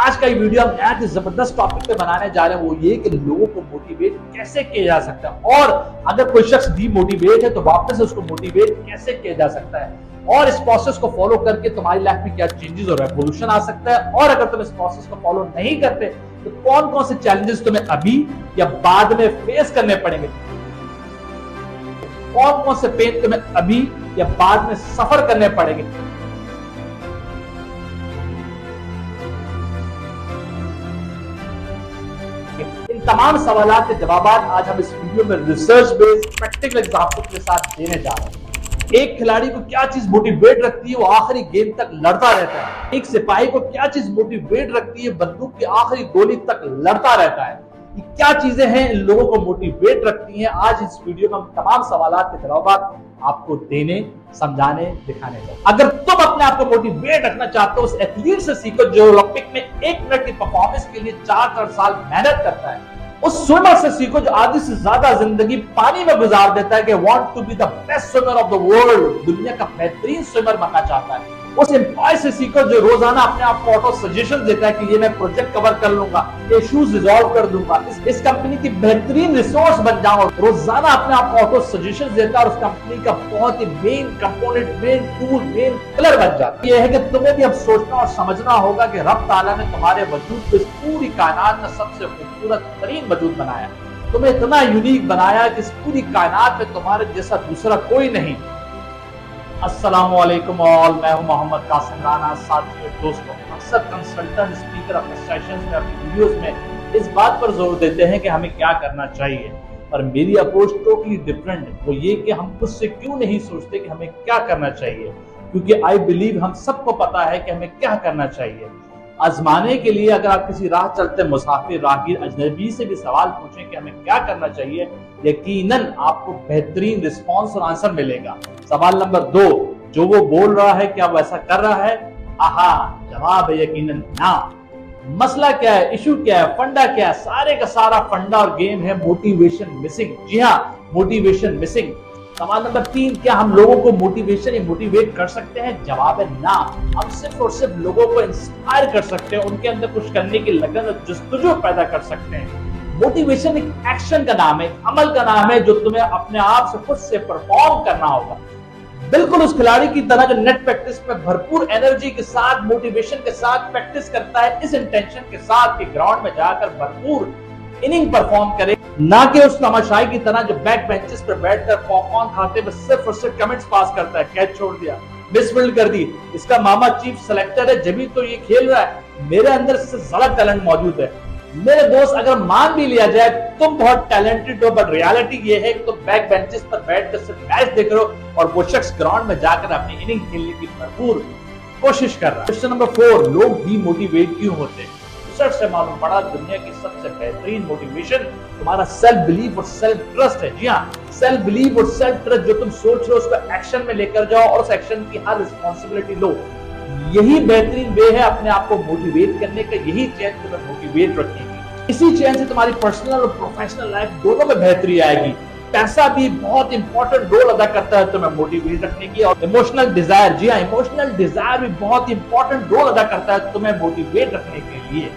आज का ये वीडियो हम बहुत जबरदस्त टॉपिक पे बनाने जा रहे हैं, वो ये कि लोगों को मोटिवेट कैसे किया जा सकता है, और अगर कोई शख्स डीमोटिवेट है तो वापस से उसको मोटिवेट कैसे किया जा सकता है, और इस प्रोसेस को फॉलो करके तुम्हारी लाइफ में क्या चेंजेस और रेवोल्यूशन आ सकता है। और अगर तुम इस प्रोसेस को फॉलो नहीं करते तो कौन कौन से चैलेंजेस तुम्हें अभी या बाद में फेस करने पड़ेंगे, कौन कौन से पेन तुम्हें अभी या बाद में सफर करने पड़ेंगे। इन तमाम सवालों के जवाब आज हम इस वीडियो में रिसर्च बेस्ड प्रैक्टिकल एग्जांपल के साथ देने जा रहे हैं। एक खिलाड़ी को क्या चीज मोटिवेट रखती है, वो आखिरी गेंद तक लड़ता रहता है। एक सिपाही को क्या चीज मोटिवेट रखती है, बंदूक की आखिरी गोली तक लड़ता रहता है। ये क्या चीजें हैं इन लोगों को मोटिवेट रखती हैं, आज इस वीडियो में हम तमाम सवालों के जवाब आपको देने, समझाने, दिखाने चाहिए। अगर तुम अपने आप को मोटिवेट रखना चाहते हो, उस एथलीट से सीखो जो ओलंपिक में 1 मिनट की परफॉर्मेंस के लिए 4 साल मेहनत करता है। उस स्विमर से सीखो जो आधी से ज्यादा जिंदगी पानी में गुजार देता है कि want to be the best swimmer of the world, दुनिया का बेहतरीन स्विमर बनना चाहता है। उस एम्प्लॉय से सीखो जो रोजाना अपने आप को ऑटो सजेशन देता है कि ये मैं प्रोजेक्ट कवर कर लूंगा, ये इश्यूज रिजॉल्व कर दूंगा, इस कंपनी की बेहतरीन रिसोर्स बन जाऊंगा। रोजाना अपने आप को ऑटो सजेशन देता है और उस कंपनी का बहुत ही main component, main tool, main pillar बन जाता है। ये है कि तुम्हें भी अब सोचना और समझना होगा कि रब ताला ने तुम्हारे वजूद को इस पूरी कायनात में सबसे खूबसूरत तरीन वजूद बनाया, तुम्हें इतना यूनिक बनाया कि इस पूरी कायनात में तुम्हारे जैसा दूसरा कोई नहीं। अस्सलाम वालेकुम ऑल, मैं हूं मोहम्मद कासिम राना। साथियों, दोस्तों, अक्सर कंसल्टेंट स्पीकर अपने सेशंस में, अपनी वीडियोस में इस बात पर जोर देते हैं कि हमें क्या करना चाहिए, और मेरी अप्रोच टोटली डिफरेंट है। वो ये कि हम खुद से क्यों नहीं सोचते कि हमें क्या करना चाहिए, क्योंकि आई बिलीव हम सबको पता है कि हमें क्या करना चाहिए। आजमाने के लिए अगर आप किसी राह चलते मुसाफिर, राहगीर, अजनबी से भी सवाल पूछें कि हमें क्या करना चाहिए, यकीनन आपको बेहतरीन रिस्पॉन्स और आंसर मिलेगा। सवाल नंबर 2, जो वो बोल रहा है क्या वो ऐसा कर रहा है? आहा, जवाब है यकीनन ना। मसला क्या है, इशू क्या है, फंडा क्या है? सारे का सारा फंडा और गेम है मोटिवेशन मिसिंग। जी हाँ, मोटिवेशन मिसिंग। सवाल नंबर 3, क्या हम लोगों को मोटिवेट कर सकते हैं? जवाब है ना। हम सिर्फ और सिर्फ लोगों को इंस्पायर कर सकते हैं, उनके अंदर कुछ करने की लगन और जस्तुजू पैदा कर सकते हैं। मोटिवेशन एक एक्शन का नाम है, एक अमल का नाम है जो तुम्हें अपने आप से खुद से परफॉर्म करना होगा। बिल्कुल उस खिलाड़ी की तरह जो नेट प्रैक्टिस में भरपूर एनर्जी के साथ, मोटिवेशन के साथ प्रैक्टिस करता है, इस इंटेंशन के साथ कि ग्राउंड में जाकर भरपूर इनिंग परफॉर्म करे, ना कि उस तमाशाई की तरह जो बैक बेंचेस पर बैठकर पॉपकॉर्न खाते हुए सिर्फ और सिर्फ कमेंट्स पास करता है, कैच छोड़ दिया, मिस फील्ड कर दी, इसका मामा चीफ सेलेक्टर है जब तो ये खेल रहा है, मेरे अंदर इससे ज्यादा टैलेंट मौजूद है। मेरे दोस्त, अगर मान भी लिया जाए तुम बहुत टैलेंटेड हो, बट रियलिटी ये है कि तुम बैक बेंचेस पर बैठकर सिर्फ मैच देख रहे हो और वो शख्स ग्राउंड में जाकर अपनी इनिंग खेलने की भरपूर कोशिश कर रहा है। क्वेश्चन नंबर 4, लोग डीमोटिवेट क्यों होते हैं? रिसर्च से मालूम पड़ा दुनिया की सबसे बेहतरीन मोटिवेशन तुम्हारा सेल्फ बिलीफ और सेल्फ ट्रस्ट है। जी हाँ, सेल्फ बिलीफ और सेल्फ ट्रस्ट, जो तुम सोच रहे हो उसको एक्शन में लेकर जाओ और उस एक्शन की हर रिस्पॉन्सिबिलिटी लो। यही बेहतरीन वे है अपने आप को मोटिवेट करने का, यही चेन तुम्हें मोटिवेट रखेगी। इसी चेन से तुम्हारी पर्सनल और प्रोफेशनल लाइफ दोनों में बेहतरी आएगी। पैसा भी बहुत इंपॉर्टेंट रोल अदा करता है तुम्हें मोटिवेट रखने की, और इमोशनल डिजायर, जी हाँ, इमोशनल डिजायर भी बहुत इंपॉर्टेंट रोल अदा करता है तुम्हें मोटिवेट रखने के लिए।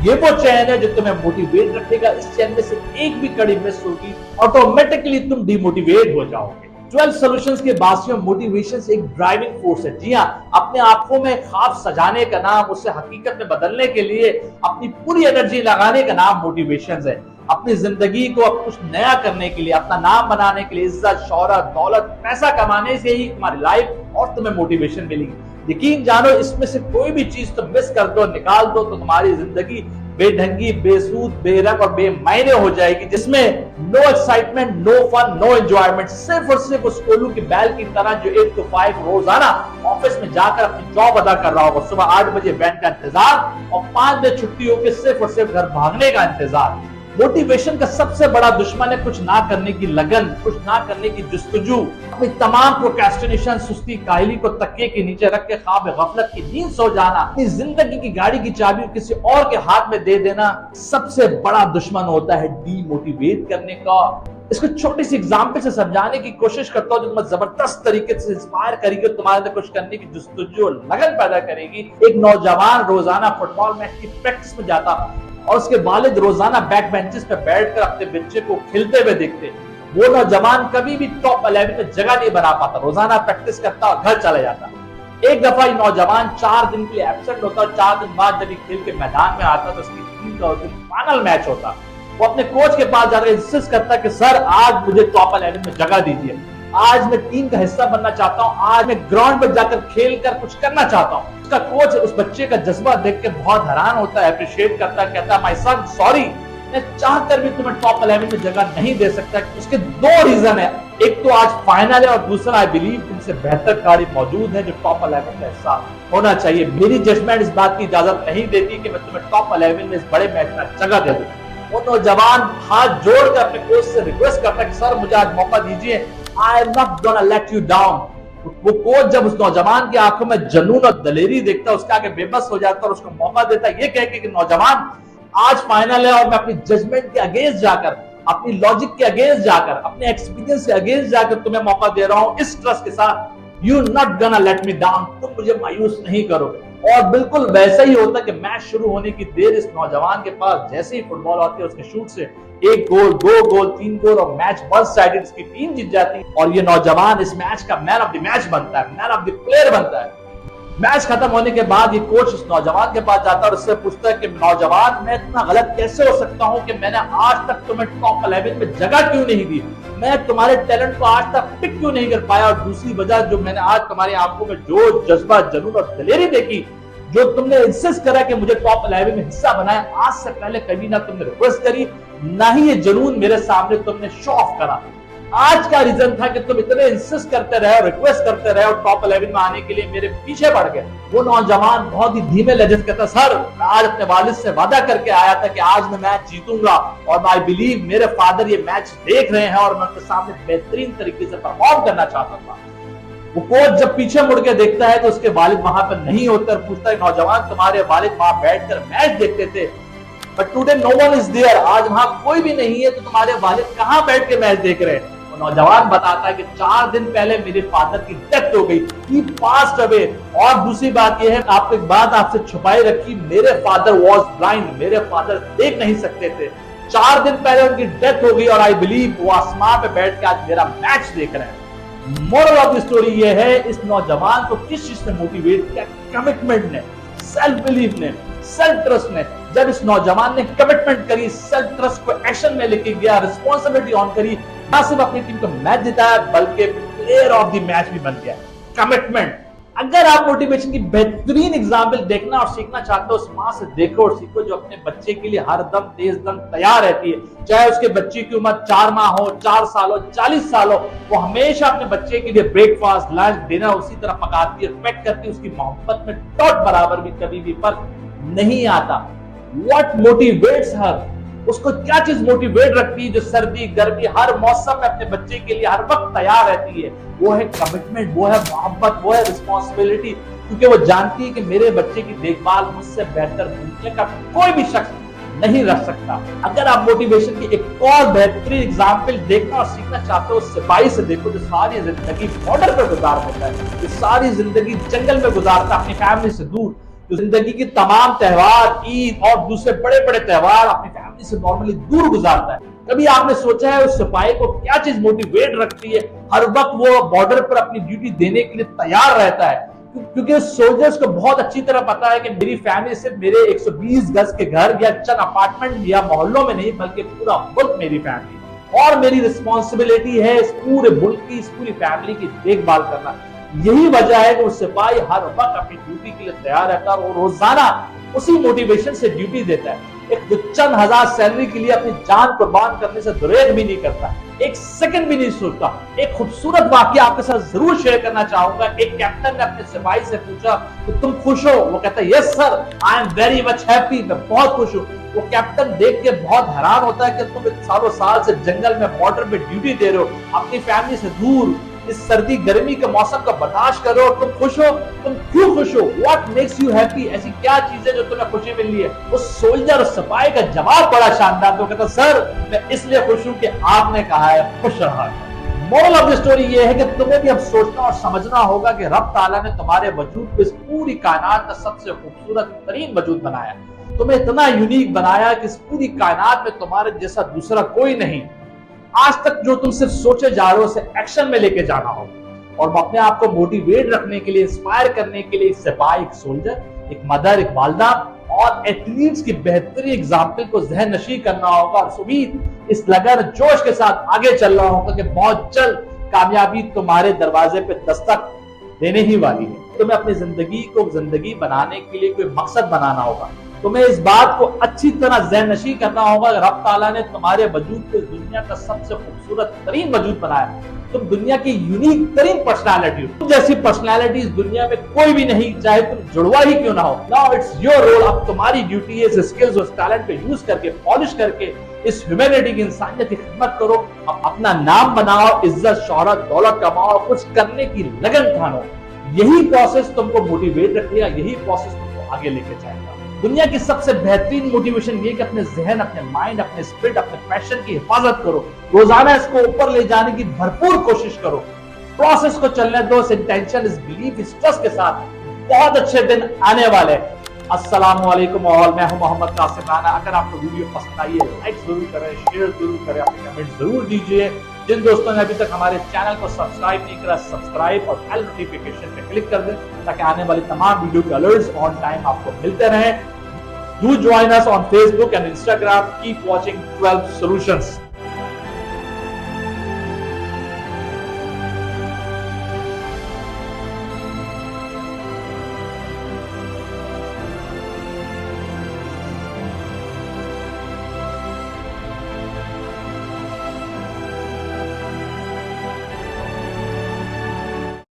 ये वो चैन है जो तुम्हें मोटिवेट रखेगा। इस चैन में से एक भी कड़ी मिस होगी, ऑटोमेटिकली तुम डिमोटिवेट हो जाओगे। 12 सॉल्यूशंस के बासियों, मोटिवेशन से एक ड्राइविंग फोर्स है। जी हाँ, अपने आंखों में ख्वाब सजाने का नाम, उसे हकीकत में बदलने के लिए अपनी पूरी एनर्जी लगाने का नाम मोटिवेशन है। अपनी जिंदगी को अब कुछ नया करने के लिए, अपना नाम बनाने के लिए, इज्जत, शोहरत, दौलत, पैसा कमाने से ही तुम्हारी लाइफ और तुम्हें मोटिवेशन मिलेगी। यकीन जानो, इसमें से कोई भी चीज तुम मिस कर दो, निकाल दो, तो तुम्हारी जिंदगी बेढंगी, बेसूद, बेरंग और बेमायने हो जाएगी, जिसमें no excitement, no fun, no enjoyment, सिर्फ और सिर्फ उस कोल्लू की बैल की तरह जो 8 to 5 रोजाना ऑफिस में जाकर अपनी जॉब अदा कर रहा होगा। सुबह 8 बजे वैन का इंतजार और 5 बजे छुट्टी होकर सिर्फ और सिर्फ घर भागने का इंतजार। मोटिवेशन का सबसे बड़ा दुश्मन है कुछ ना करने की लगन, कुछ ना करने की जुस्तजू। अपनी तमाम प्रोक्रेस्टिनेशन, सुस्ती, काहली को तकिए के नीचे रख के ख्वाब गफलत की नींद सो जाना, अपनी जिंदगी की गाड़ी की चाबी किसी और के हाथ में दे देना सबसे बड़ा दुश्मन होता है डीमोटिवेट करने का इसको छोटी सी एग्जाम्पल से समझाने की कोशिश करता हूं जो तुम्हें जबरदस्त तरीके से इंस्पायर करेगी, तुम्हारे अंदर कुछ करने की जुस्तजू और लगन पैदा करेगी। एक नौजवान रोजाना फुटबॉल मैच की प्रैक्टिस में जाता और उसके वालिद रोजाना बैक बेंचेस पे बैठकर अपने बच्चे को खेलते हुए देखते। वो नौजवान कभी भी टॉप 11 में जगह नहीं बना पाता, रोजाना प्रैक्टिस करता और घर चला जाता। एक दफा ये नौजवान 4 दिन के लिए एब्सेंट होता और 4 दिन बाद जब खेल के मैदान में आता तो उसकी टीम का उस दिन फाइनल मैच होता। वो अपने कोच के पास जाकर इंसिस्ट करता कि सर आज मुझे टॉप 11 में जगह दीजिए, आज मैं टीम का हिस्सा बनना चाहता हूं, आज मैं ग्राउंड पर जाकर खेल कर कुछ करना चाहता हूं। उसका कोच उस बच्चे का जज्बा देख के बहुत हैरान होता है, अप्रिशिएट करता है, कहता है माय सन सॉरी, मैं चाहकर भी तुम्हें टॉप 11 में जगह नहीं दे सकता। उसके 2 रीजन है, एक तो आज फाइनल है और दूसरा आई बिलीव तुमसे बेहतर खिलाड़ी मौजूद है जो टॉप 11 में हिस्सा होना चाहिए। मेरी जजमेंट इस बात की इजाजत नहीं देती कि मैं तुम्हें टॉप 11 में इस बड़े मैच में जगह दे दूं। वो नौजवान हाथ जोड़कर अपने कोच से रिक्वेस्ट करता है कि सर मुझे आज मौका दीजिए, I am not gonna let you down. वो कोच जब उस नौजवान की आंखों में जुनून और दलेरी देखता है, उसके आगे बेबस हो जाता है और उसको मौका देता है ये कह के कि नौजवान आज फाइनल है और मैं अपनी जजमेंट के अगेंस्ट जाकर, अपनी लॉजिक के अगेंस्ट जाकर, अपने एक्सपीरियंस के अगेंस्ट जाकर तुम्हें मौका दे रहा हूं इस ट्रस्ट के साथ, you not gonna let me down, तुम मुझे मायूस नहीं करोगे। और बिल्कुल वैसा ही होता कि मैच शुरू होने की देर इस नौजवान के पास जैसे ही फुटबॉल आती है उसके शूट से 1 गोल, 2 गोल, 3 गोल और मैच वन साइडेड, इसकी टीम जीत जाती है और ये नौजवान इस मैच का मैन ऑफ द मैच बनता है, मैन ऑफ द प्लेयर बनता है। मैच खत्म होने के बाद ये कोच इस नौजवान के पास जाता है और उससे पूछता है कि नौजवान मैं इतना गलत कैसे हो सकता हूं कि मैंने आज तक तुम्हें टॉप 11 में जगह क्यों नहीं दी, मैं तुम्हारे टैलेंट को आज तक पिक क्यों नहीं कर पाया। और दूसरी वजह जो मैंने आज तुम्हारी आंखों में जो जज्बा, जुनून और दलेरी देखी, जो तुमने इंसिस्ट करा कि मुझे टॉप 11 में हिस्सा बनाए, आज से पहले कभी ना तुमने रिक्वेस्ट करी, ना ही ये जुनून मेरे सामने तुमने शो ऑफ करा। आज का रीजन था कि तुम इतने इंसिस्ट करते रहे, रिक्वेस्ट करते रहे और टॉप 11 में आने के लिए मेरे पीछे बढ़ गए। वो नौजवान बहुत ही धीमे लहजे से कहता सर मैं आज अपने वालिद से वादा करके आया था कि आज मैं मैच जीतूंगा और आई बिलीव मेरे फादर ये मैच देख रहे हैं और मैं उनके सामने बेहतरीन तरीके से परफॉर्म करना चाहता था। वो कोच जब पीछे मुड़ के देखता है तो उसके वालिद वहां पर नहीं होते और पूछता है नौजवान तुम्हारे वालिद वहां बैठकर मैच देखते थे, but today no one is there, आज वहां कोई भी नहीं है तो तुम्हारे वालिद कहां बैठ के मैच देख रहे हैं। वो नौजवान बताता है कि 4 दिन पहले मेरे फादर की डेथ हो गई, ही पास्ड अवे। और दूसरी बात यह है, आपको एक बात आपसे छुपाई रखी, मेरे फादर वाज ब्लाइंड, मेरे फादर देख नहीं सकते थे। 4 दिन पहले उनकी डेथ हो गई और आई बिलीव वो आसमान पे बैठ के आज मेरा मैच देख रहे हैं। मोरल ऑफ द स्टोरी ये है, इस नौजवान को किस चीज ने मोटिवेट किया, कमिटमेंट ने, सेल्फ बिलीफ ने, सेल्फ ट्रस्ट ने। जब इस नौजवान ने कमिटमेंट करी, सेल्फ ट्रस्ट को एक्शन में लेके गया, रिस्पॉन्सिबिलिटी ऑन करी, ना सिर्फ अपनी टीम को मैच जिताया बल्कि प्लेयर ऑफ द मैच भी बन गया। कमिटमेंट। अगर आप मोटिवेशन की बेहतरीन एग्जाम्पल देखना और सीखना चाहते हो, उस मां से देखो और सीखो जो अपने बच्चे के लिए हर दम तेज दम तैयार रहती है। चाहे उसके बच्चे की उम्र 4 माह हो, 4 साल हो, 40 साल हो, वो हमेशा अपने बच्चे के लिए ब्रेकफास्ट, लंच, डिनर उसी तरह पकाती है, पैक करती है। उसकी मोहब्बत में डॉट बराबर भी कभी भी फर्क नहीं आता। व्हाट मोटिवेट्स हर, उसको क्या चीज मोटिवेट रखती है जो सर्दी गर्मी हर मौसम में अपने बच्चे के लिए हर वक्त तैयार रहती है, वो है कमिटमेंट, वो है मोहब्बत, वो है रिस्पॉन्सिबिलिटी। क्योंकि वो जानती है कि मेरे बच्चे की देखभाल मुझसे बेहतर दुनिया का कोई भी शख्स नहीं रख सकता। अगर आप मोटिवेशन की एक और बेहतरीन एग्जाम्पल देखना और सीखना चाहते हो, सिपाही से देखो जो सारी जिंदगी बॉर्डर पर गुजार देता है, जो सारी जिंदगी जंगल में गुजारता है अपनी फैमिली से दूर, जो जिंदगी की तमाम त्योहार, ईद और दूसरे बड़े बड़े त्योहार अपनी फैमिली से नॉर्मली दूर गुजारता है। कभी आपने सोचा है उस सिपाही को क्या चीज मोटिवेट रखती है, हर वक्त वो बॉर्डर पर अपनी ड्यूटी देने के लिए तैयार रहता है? क्योंकि सोल्जर्स को बहुत अच्छी तरह पता है कि मेरी फैमिली सिर्फ मेरे 120 गज के घर या चंद अपार्टमेंट या मोहल्लों में नहीं, बल्कि पूरा मुल्क मेरी फैमिली, और मेरी रिस्पॉन्सिबिलिटी है इस पूरे मुल्क की, इस पूरी फैमिली की देखभाल करना। यही वजह है कि वो सिपाही हर वक्त अपनी ड्यूटी के लिए तैयार रहता है और रोजाना उसी मोटिवेशन से ड्यूटी देता है। एक चंद हजार सैलरी के लिए अपनी जान कुर्बान करने से दुरेग भी नहीं करता, एक सेकंड भी नहीं सोचता। एक खूबसूरत वाकया आपके साथ जरूर शेयर करना चाहूंगा। एक कैप्टन ने अपने सिपाही से पूछा कि तुम खुश हो? वो कहता है yes sir, I am very much happy, मैं बहुत खुश हूँ। वो कैप्टन देख के बहुत हैरान होता है कि तुम सालों साल से जंगल में बॉर्डर पे ड्यूटी दे रहे हो, अपनी फैमिली से दूर, इस सर्दी गर्मी के मौसम का बर्दाश्त कर रहे हो, तुम खुश हो, तुम क्यों खुश हो? What makes you happy? ऐसी क्या चीजें जो तुम्हें खुशी मिल रही है? उस सोल्जर सिपाही का जवाब बड़ा शानदार, तो कहता सर मैं इसलिए खुश हूं कि आपने कहा है खुश रहा। मोरल ऑफ द स्टोरी ये है कि तुम्हें भी अब सोचना और समझना होगा कि रब ताला ने तुम्हारे वजूद को इस पूरी कायनात का सबसे खूबसूरत तरीन वजूद बनाया, तुम्हें इतना यूनिक बनाया कि इस पूरी कायनात में तुम्हारे जैसा दूसरा कोई नहीं। आज तक जो तुम सिर्फ सोचे जा रहे हो उसे एक्शन में लेके जाना होगा, और अपने आप को मोटिवेट रखने के लिए, इंस्पायर करने के लिए एक सिपाही, एक सोल्जर, एक मदर, एक वालदा और एथलीट्स की बेहतरीन एग्जाम्पल को जहन नशी करना होगा, और उम्मीद इस लगन जोश के साथ आगे चल रहा होगा कि बहुत जल्द कामयाबी तुम्हारे दरवाजे पे दस्तक देने ही वाली है। तुम्हें अपनी जिंदगी को जिंदगी बनाने के लिए कोई मकसद बनाना होगा, तुम्हें इस बात को अच्छी तरह ज़हन नशी करना होगा। रब ताला ने तुम्हारे वजूद को दुनिया का सबसे खूबसूरत तरीन वजूद बनाया, तुम दुनिया की यूनिक तरीन पर्सनालिटी हो, तुम जैसी पर्सनालिटी इस दुनिया में कोई भी नहीं, चाहे तुम जुड़वा ही क्यों ना हो। नाउ इट्स योर रोल, अब तुम्हारी ड्यूटी है इस स्किल्स और टैलेंट को यूज करके, पॉलिश करके इस ह्यूमैनिटी की, इंसानियत की खिदमत करो, अब अपना नाम बनाओ, इज्जत शोहरत दौलत कमाओ, कुछ करने की लगन ठानो। यही प्रोसेस तुमको मोटिवेट रखेगा, यही प्रोसेस तुमको आगे लेके जाएगा। दुनिया की सबसे बेहतरीन मोटिवेशन ये कि अपने जहन, अपने माइंड, अपने स्पिरिट, अपने पैशन की हिफाजत करो, रोजाना इसको ऊपर ले जाने की भरपूर कोशिश करो, प्रोसेस को चलने दो, इस इंटेंशन, इस बिलीफ, इस ट्रस्ट के साथ। बहुत अच्छे दिन आने वाले। अस्सलाम वालेकुम और मैं हूं मोहम्मद कासिम राना। अगर आपको वीडियो पसंद आई है लाइक जरूर करें, शेयर जरूर करें, अपने कमेंट जरूर दीजिए। जिन दोस्तों ने अभी तक हमारे चैनल को सब्सक्राइब नहीं करा, सब्सक्राइब और बेल नोटिफिकेशन पे क्लिक कर दें ताकि आने वाली तमाम वीडियो के अलर्ट्स ऑन टाइम आपको मिलते रहें। Do join us on Facebook and Instagram. Keep watching 12 Solutions.